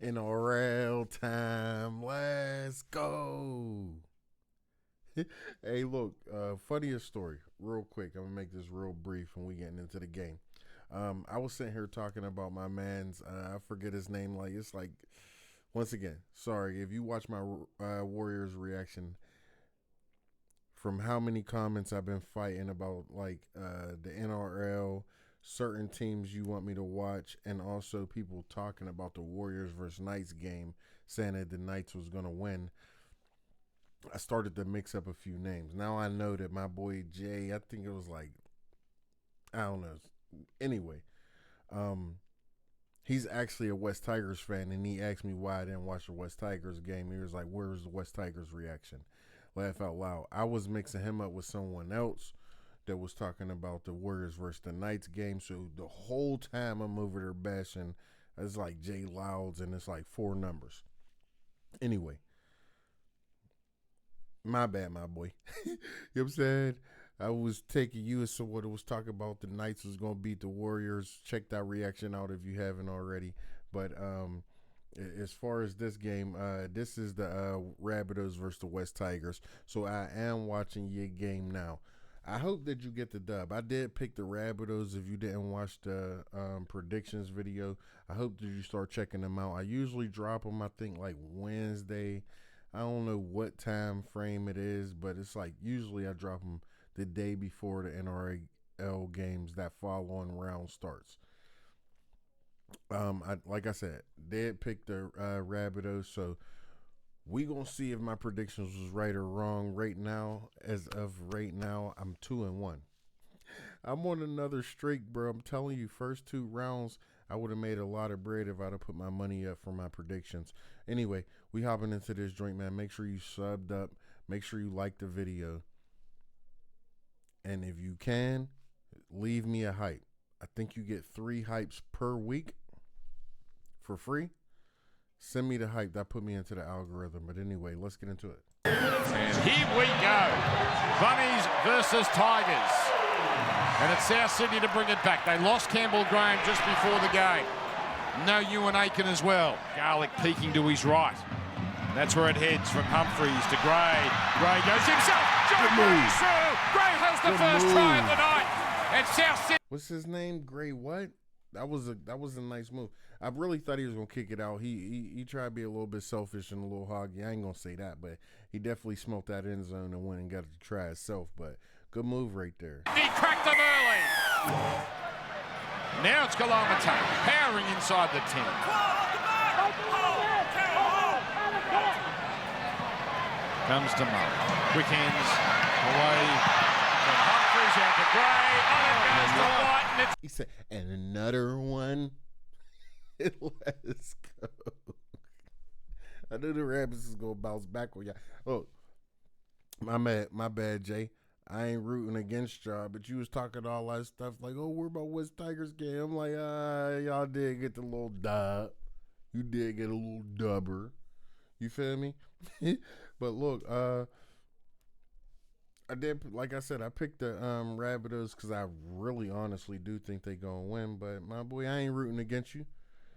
NRL time. Let's go. Hey, look, funniest story, real quick. I'm going to make this real brief when we getting into the game. I was sitting here talking about my man's, I forget his name. It's like, once again, sorry, if you watch my Warriors reaction, from how many comments I've been fighting about, the NRL, certain teams you want me to watch, and also people talking about the Warriors versus Knights game, saying that the Knights was going to win. I started to mix up a few names. Now I know that my boy Jay, I think it was I don't know. Anyway, he's actually a West Tigers fan, and he asked me why I didn't watch the West Tigers game. He was like, where's the West Tigers reaction? Laugh out loud. I was mixing him up with someone else that was talking about the Warriors versus the Knights game. So the whole time I'm over there bashing, it's like Jay Louds, and it's like 4 numbers. Anyway. My bad, my boy. You know what I'm saying? I was taking you as someone that was talking about the Knights was going to beat the Warriors. Check that reaction out if you haven't already. But as far as this game, this is the Rabbitohs versus the West Tigers. So I am watching your game now. I hope that you get the dub. I did pick the Rabbitohs. If you didn't watch the predictions video, I hope that you start checking them out. I usually drop them, I think, like Wednesday. I don't know what time frame it is, but it's like usually I drop them the day before the NRL games that following round starts. Like I said, did pick the Rabbitohs, so we gonna see if my predictions was right or wrong. Right now, as of right now, I'm 2-1. I'm on another streak, bro. I'm telling you, first 2 rounds, I would have made a lot of bread if I'd have put my money up for my predictions. Anyway, we hopping into this joint, man. Make sure you subbed up. Make sure you like the video. And if you can, leave me a hype. I think you get 3 hypes per week for free. Send me the hype. That put me into the algorithm. But anyway, let's get into it. And here we go. Bunnies versus Tigers. And it's South Sydney to bring it back. They lost Campbell Graham just before the game. No Ewan Aiken as well. Garlic peeking to his right. That's where it heads from Humphreys to Gray. Gray goes himself. John Gray's through. Gray has the first try of the night. And South Sydney. What's his name? Gray what? That was a nice move. I really thought he was gonna kick it out. He tried to be a little bit selfish and a little hoggy. I ain't gonna say that, but he definitely smoked that end zone and went and got it to try himself. But good move right there. He cracked them early. Now it's Gohammtv powering inside the 10. Comes to Murray. Quick hands away from Humphreys out to Gray. On it goes to White. He said, and another one. Let's go. I knew the Rabbits is gonna bounce back with y'all. Oh, my bad, Jay. I ain't rooting against y'all, but you was talking all that stuff like, oh, we're about West Tigers game. I'm like, y'all did get the little dub. You did get a little dubber. You feel me? But look, I did, like I said, I picked the Rabbitohs because I really honestly do think they gonna win. But my boy, I ain't rooting against you.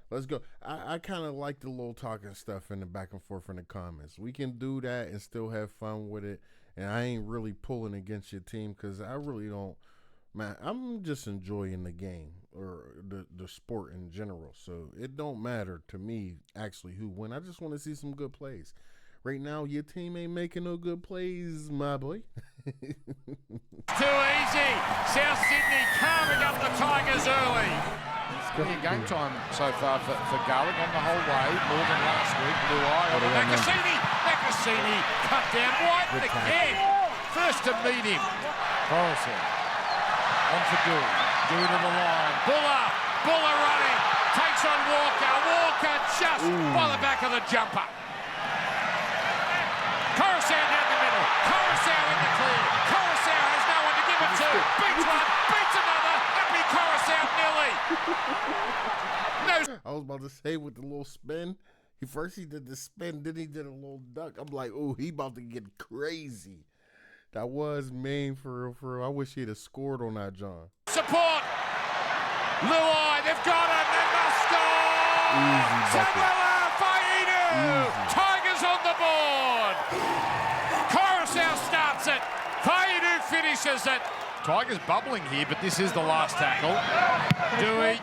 Let's go. I kind of like the little talking stuff in the back and forth in the comments. We can do that and still have fun with it. And I ain't really pulling against your team because I really don't. Man, I'm just enjoying the game or the sport in general. So it don't matter to me actually who win. I just want to see some good plays. Right now, your team ain't making no good plays, my boy. Too easy. South Sydney carving up the Tigers early. Game time so far for Garlic on the whole way, more than last week. Blue eye on Macassini cut down. White again. First to meet him. Carlson on for Dewey. Dewey to the line. Buller running. Takes on Walker. Walker just by the back of the jumper. Coruscant down the middle. Coruscant in the clear. Coruscant has no one to give it to. Beats one. Beats another. Happy Coruscant nearly. I was about to say with the little spin. First he did the spin, then he did a little duck. I'm like, oh, he about to get crazy. That was mean for real. I wish he'd have scored on that, John. Support. Luai, they've got him. They must score. Easy bucket. Tigers on the board. Coruscant starts it. Faidu finishes it. Tigers bubbling here, but this is the last tackle. Dewey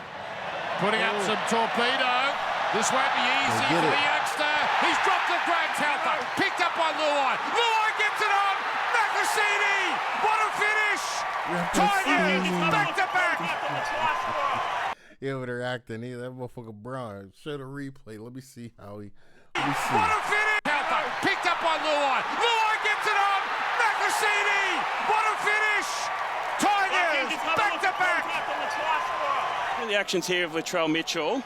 putting up some torpedo. This won't be easy for the youngster. He's dropped the Graham Telfer. Picked up by Luai. Luai gets it on. Nakasini. What a finish. Tigers back to back. Yeah, but they're acting. That motherfucker Braun. Show the replay. Let me see how he. What a finish. Telfer picked up by Luai. Luai gets it on. Nakasini. What a finish. Tigers back to back. The actions here of Latrell Mitchell.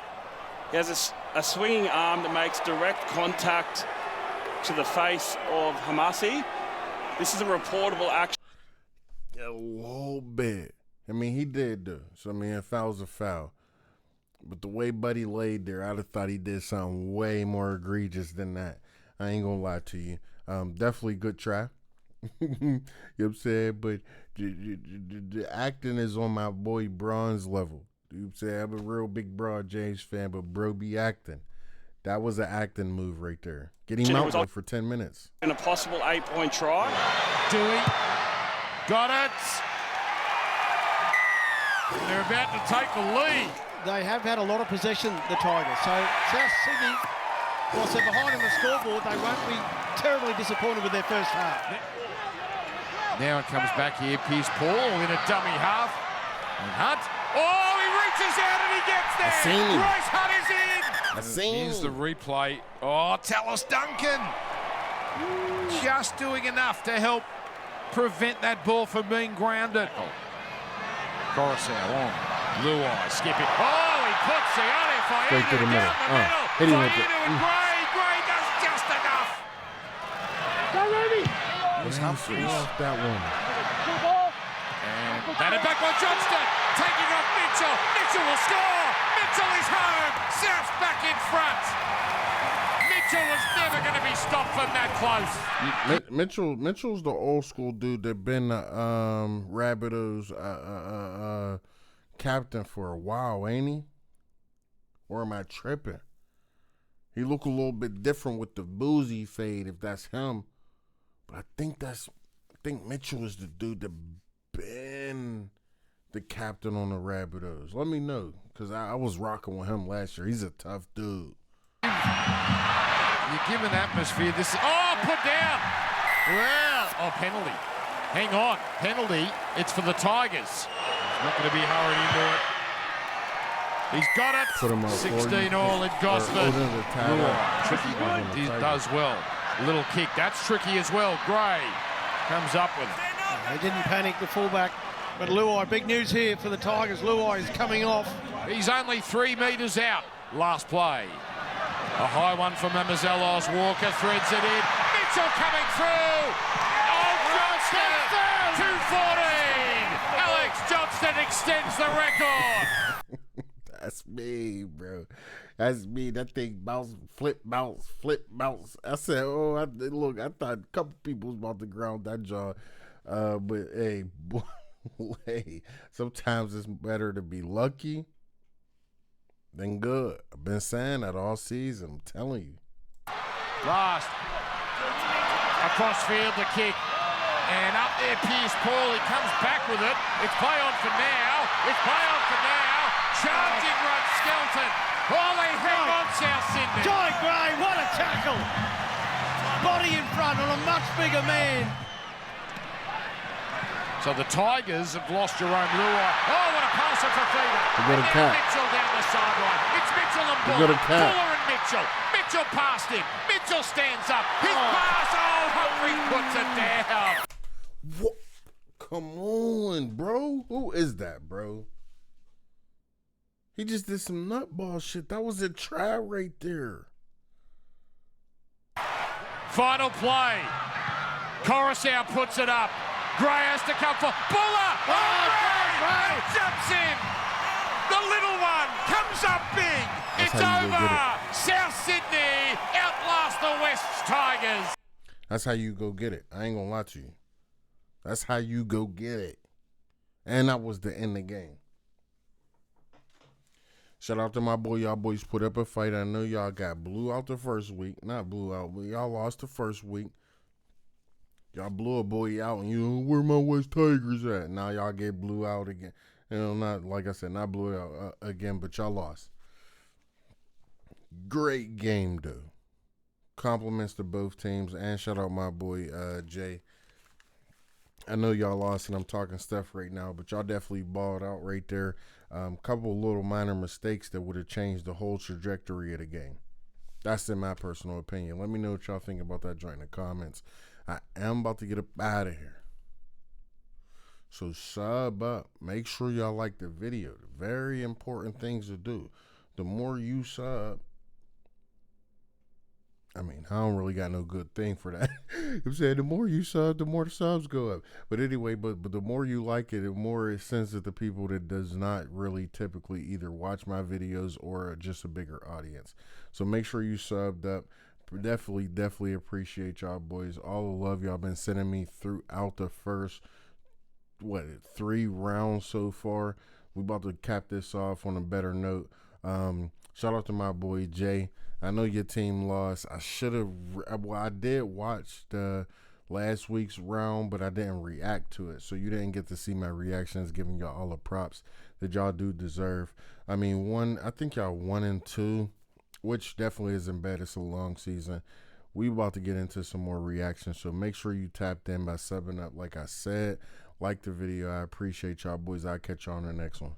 He has a swinging arm that makes direct contact to the face of Hamasi. This is a reportable action. A little bit. I mean, he did though. So I mean, a foul's a foul. But the way Buddy laid there, I'd have thought he did something way more egregious than that. I ain't gonna lie to you. Definitely good try. You know what I'm saying? But the acting is on my boy Braun's level. You know what I'm saying? I'm a real big Braun James fan, but bro be acting. That was an acting move right there. Get him out there for 10 minutes. And a possible 8-point try. Dewey got it. They're about to take the lead. They have had a lot of possession, the Tigers. So South Sydney, whilst they're behind on the scoreboard, they won't be terribly disappointed with their first half. Now it comes back here. Pierce Paul in a dummy half. And Hunt. Oh, he reaches out and he gets there. I seen him. Bryce Hunt is in. I seen him. Here's the replay. Oh, Tallis Duncan. Just doing enough to help prevent that ball from being grounded. Coruscant on. Luai skipping. Oh, he puts the Straight to the middle. Hit him with it. Gray does just enough. Here's Humphries. That one. And batted back by Johnston. Taking off Mitchell. Mitchell will score. Mitchell is home. South's back in front. Mitchell was never going to be stopped from that close. Mitchell's the old school dude that been Rabbitohs captain for a while, ain't he? Or am I tripping? He look a little bit different with the boozy fade if that's him. But I think Mitchell is the dude that been the captain on the Rabbitohs. Let me know, because I was rocking with him last year. He's a tough dude. You give an atmosphere. This is, put down. Well, penalty. Hang on, penalty. It's for the Tigers. He's not going to be hurried into it. He's got it. Put him up 16 all in Gosford. Tricky. He does well. Little kick. That's tricky as well. Gray comes up with it. They didn't panic, the fullback. But Luai, big news here for the Tigers. Luai is coming off. He's only 3 metres out. Last play. A high one from Mamezelos. Walker threads it in. Mitchell coming through. Oh, Johnston. 2:14. Alex Johnston extends the record. That's me, bro. That's me. That thing bounce, flip, bounce, flip, bounce. I said, I thought a couple people was about to ground that jaw. But hey, boy, hey, sometimes it's better to be lucky than good. I've been saying that all season. I'm telling you. Last. Across field, the kick. And up there, Pierce Paul. He comes back with it. It's play on for now. It's play on for now. Charging Rod Skelton. Oh, they hang on, South Sydney. Johnny Gray, what a tackle. Body in front on a much bigger man. So the Tigers have lost Jerome Luai. Oh, what a passer for Feeder. Mitchell down the sideline. It's Mitchell and Buller. Buller and Mitchell. Mitchell passed him. Mitchell stands up. His pass. Oh, Humphrey puts it down. What? Come on, bro. Who is that, bro? He just did some nutball shit. That was a try right there. Final play. Coruscant puts it up. Gray has to come for Buller. Oh, Gray jumps in. The little one comes up big. It's over. South Sydney outlast the West Tigers. That's how you go get it. I ain't gonna lie to you. That's how you go get it. And that was the end of the game. Shout out to my boy. Y'all boys put up a fight. I know y'all got blew out the first week. Not blew out, but y'all lost the first week. Y'all blew a boy out, and where my West Tigers at? Now y'all get blew out again. Not like I said, not blew out again, but y'all lost. Great game, though. Compliments to both teams, and shout out my boy Jay. I know y'all lost, and I'm talking stuff right now, but y'all definitely balled out right there. Couple little minor mistakes that would have changed the whole trajectory of the game. That's in my personal opinion. Let me know what y'all think about that joint in the comments. I am about to get up out of here. So sub up. Make sure y'all like the video. Very important things to do. The more you sub, I mean, I don't really got no good thing for that. I'm saying the more you sub, the more the subs go up. But anyway, but the more you like it, the more it sends to the people that does not really typically either watch my videos or just a bigger audience. So make sure you subbed up. Definitely appreciate y'all boys. All the love y'all been sending me throughout the first 3 rounds so far. We about to cap this off on a better note. Shout out to my boy Jay. I know your team lost. I did watch the last week's round, but I didn't react to it. So you didn't get to see my reactions, giving y'all all the props that y'all do deserve. I mean, I think y'all 1-2, which definitely isn't bad. It's a long season. We about to get into some more reactions, so make sure you tapped in by subbing up. Like I said, like the video. I appreciate y'all boys. I'll catch y'all on the next one.